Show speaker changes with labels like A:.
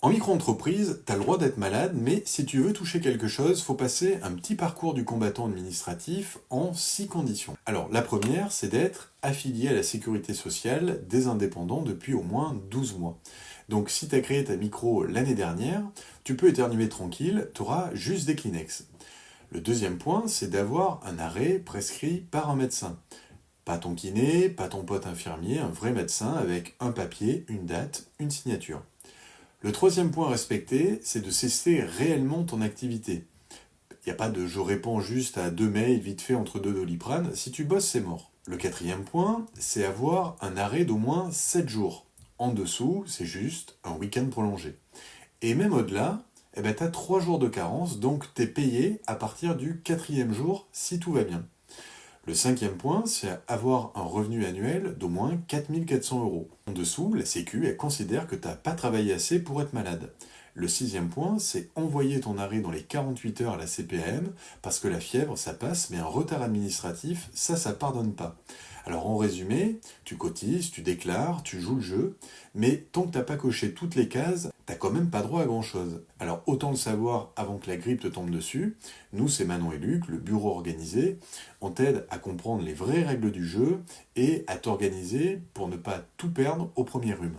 A: En micro-entreprise, tu as le droit d'être malade, mais si tu veux toucher quelque chose, faut passer un petit parcours du combattant administratif en 6 conditions. Alors, la première, c'est d'être affilié à la sécurité sociale des indépendants depuis au moins 12 mois. Donc, si tu as créé ta micro l'année dernière, tu peux éternuer tranquille, tu auras juste des Kleenex. Le deuxième point, c'est d'avoir un arrêt prescrit par un médecin. Pas ton kiné, pas ton pote infirmier, un vrai médecin avec un papier, une date, une signature. Le troisième point à respecter, c'est de cesser réellement ton activité. Il n'y a pas de je réponds juste à 2 mails vite fait entre deux Doliprane, si tu bosses c'est mort. Le quatrième point, c'est avoir un arrêt d'au moins 7 jours. En dessous, c'est juste un week-end prolongé. Et même au-delà, tu as 3 jours de carence, donc tu es payé à partir du quatrième jour si tout va bien. Le cinquième point, c'est avoir un revenu annuel d'au moins 4 400 euros. En dessous, la Sécu, elle considère que tu n'as pas travaillé assez pour être malade. Le sixième point, c'est envoyer ton arrêt dans les 48 heures à la CPAM, parce que la fièvre, ça passe, mais un retard administratif, ça pardonne pas. Alors en résumé, tu cotises, tu déclares, tu joues le jeu, mais tant que t'as pas coché toutes les cases, t'as quand même pas droit à grand chose. Alors autant le savoir avant que la grippe te tombe dessus, nous c'est Manon et Luc, le bureau organisé, on t'aide à comprendre les vraies règles du jeu et à t'organiser pour ne pas tout perdre au premier rhume.